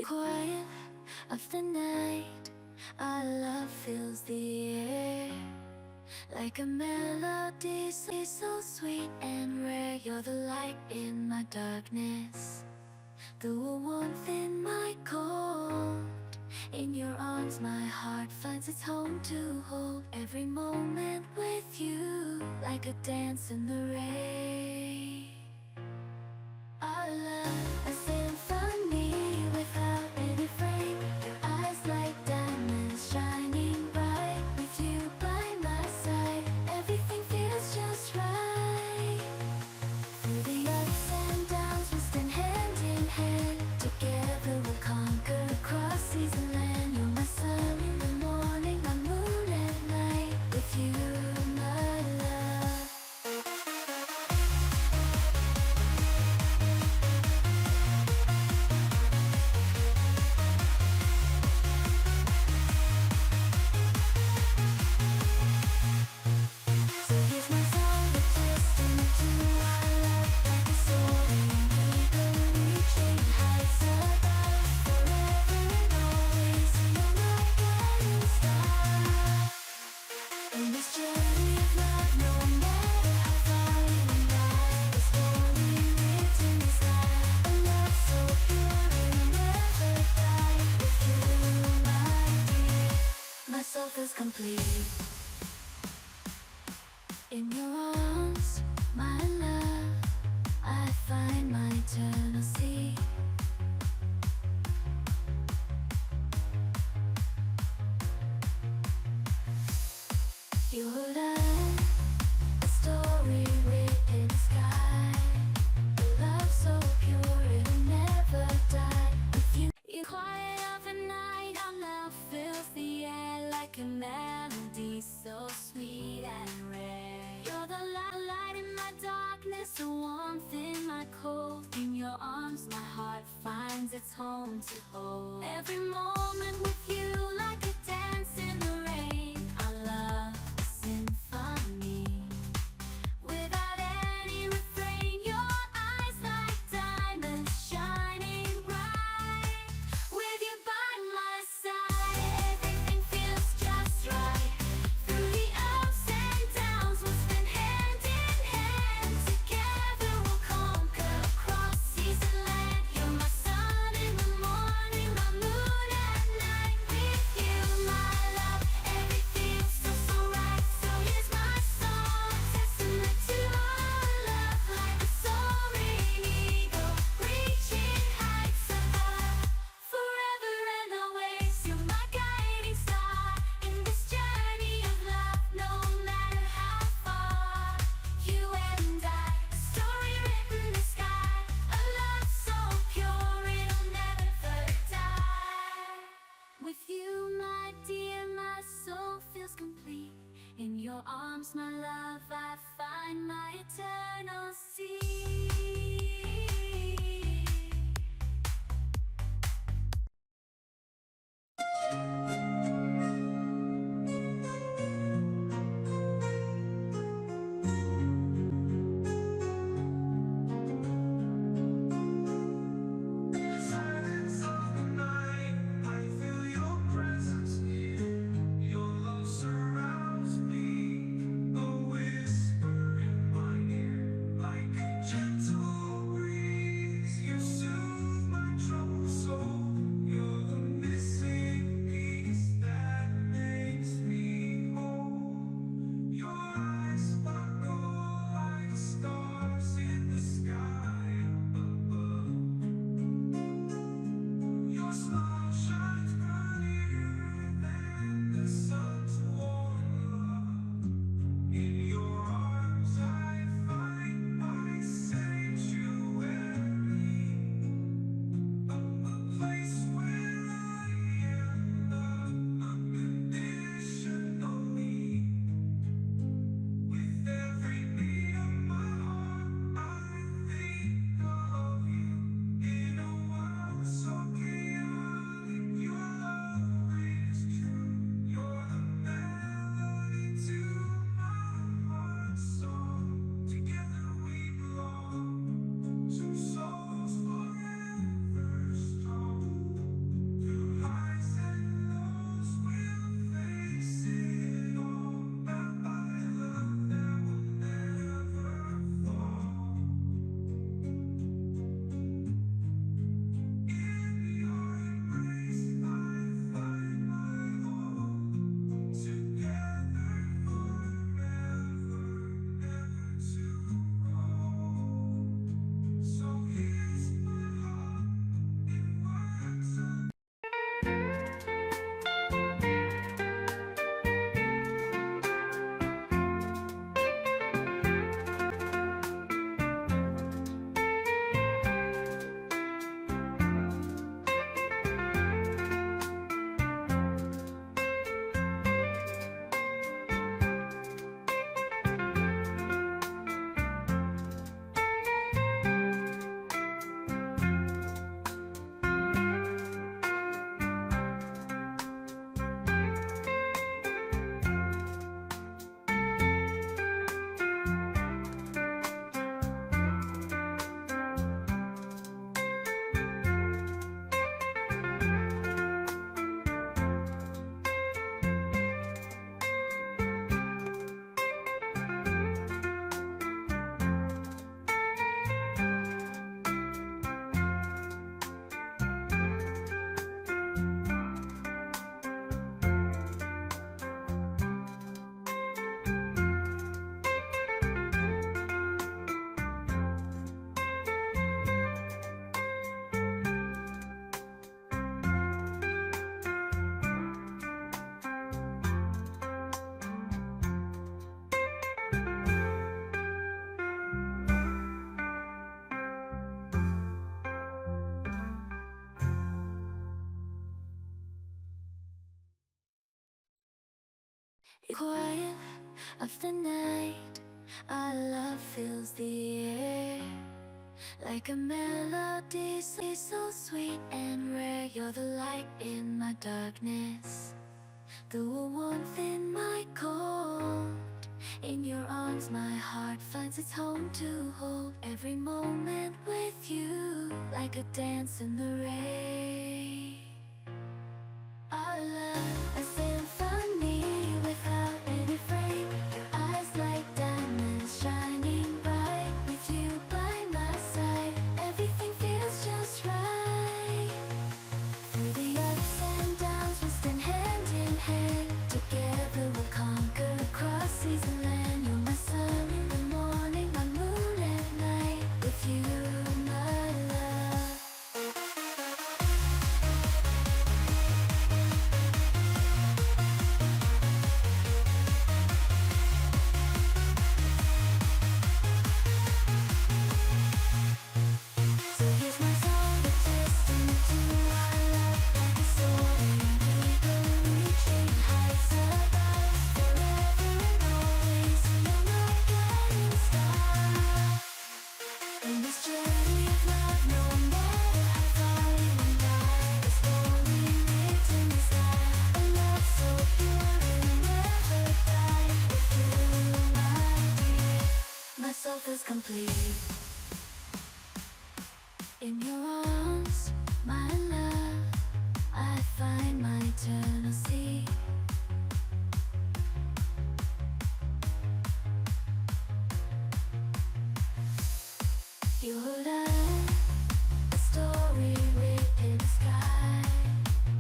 Quiet of the night, our love fills the air like a melody so sweet and rare. You're the light in my darkness, the warmth in my cold. In your arms my heart finds its home to hold every moment with you, like a dance in the rain. Our love, a symphony without any frame. Your eyes like diamonds shining bright. With you by my side, everything feels just right. Through the ups and downs, we'll stand hand in hand. Together we'll conquer across seas and land. You're my sun in the morning, my moon at night. With you, my love. So here's my song, a testament to our love, like a soaring eagle reaching heights above. Forever and always, you're my guiding star. In this journey of love, no matter how far we ride, the story written in the sky. A love so pure it'll never die. With you, my dear, my soul feels complete. In your arms, my love, I find my eternal sea. Your love, a story written in the sky. A love so pure it'll never die. With you, in quiet of the night, our love fills the air like a melody so sweet and rare. You're the light in my darkness, the warmth in my cold. In your arms, my heart finds its home to hold every moment with you, like a dance in the rain. Our love, a symphony without any refrain. Your eyes like diamonds shining bright. With you by my side, everything feels just right. Through the ups and downs, we'll spend hand in hand. Together we'll conquer across seas and land. You're my sun in the morning, my moon at night. With you, my love, everything feels so right. So here's my song, testament to our love, like a soaring eagle reaching heights above. Forever and always, you're my guiding star. In this journey of love, no matter how far, you and I, a story written in the sky. A love so pure it'll never die. With you, my dear, my soul feels complete. In your arms, my love, I find my eternal sea. Silence of the night, I feel your presence here. Your love surrounds me, a whisper in my ear, like a gentle breeze. You soothe my troubled soul. You're the missing piece that makes me whole. Your eyes sparkle like stars in the sky above. Your smile shines brighter than the sun's warm love. In your arms I find my sanctuary, a place where I am loved unconditionally. With every beat of my heart, I think of you. In a world so chaotic, Quiet of the night, our love fills the air like a melody so sweet and rare. You're the light in my darkness, the warmth in my cold. In your arms my heart finds its home to hold every moment with you, like a dance in the rain. Our love, a symphony without any frame. Your eyes like diamonds shining bright. With you by my side, everything feels just right. Through the ups and downs, we'll stand hand in hand. Together we'll conquer across seas and land. You're my sun in the morning, my moon at night. With you, my love. So here's my song, the destiny to our love, like a soaring eagle reaching heights above. Forever and always, you're my guiding star. In this journey of love, no matter how far you and I, the story written in the sky. A love so pure it'll never die. With you, my dear, my soul feels complete. In your arms, my love, I find my eternal sea. Your love, a story written in the sky.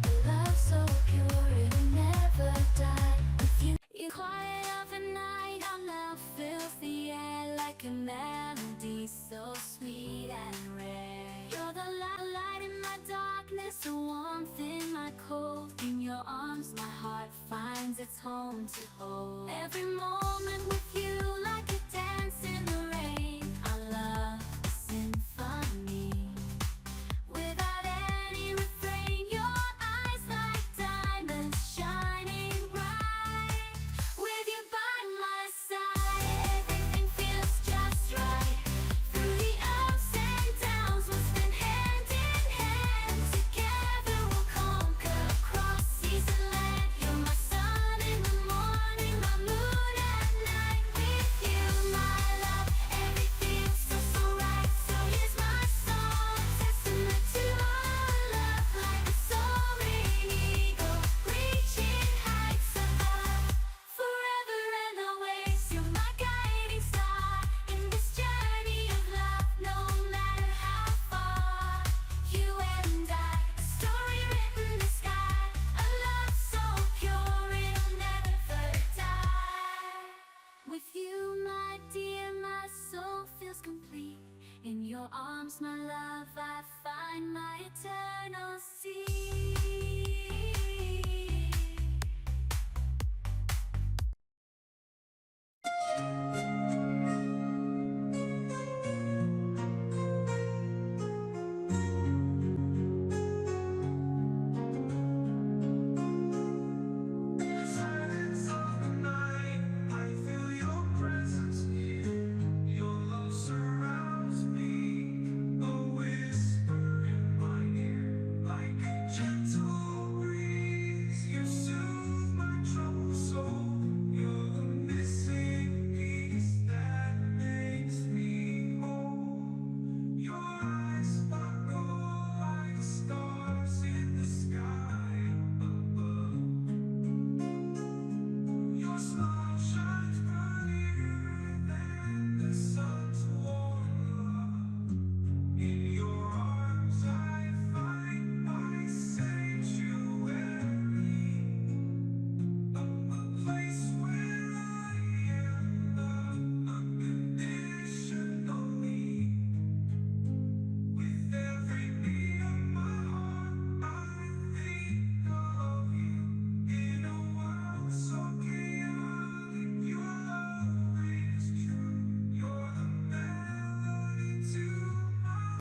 A love so pure it'll never die. With you, you quiet of the night, our love fills the air like a melody so sweet and rare. You're the light in my darkness, the warmth in my cold. In your arms, my heart finds its home to hold. Every moment with you.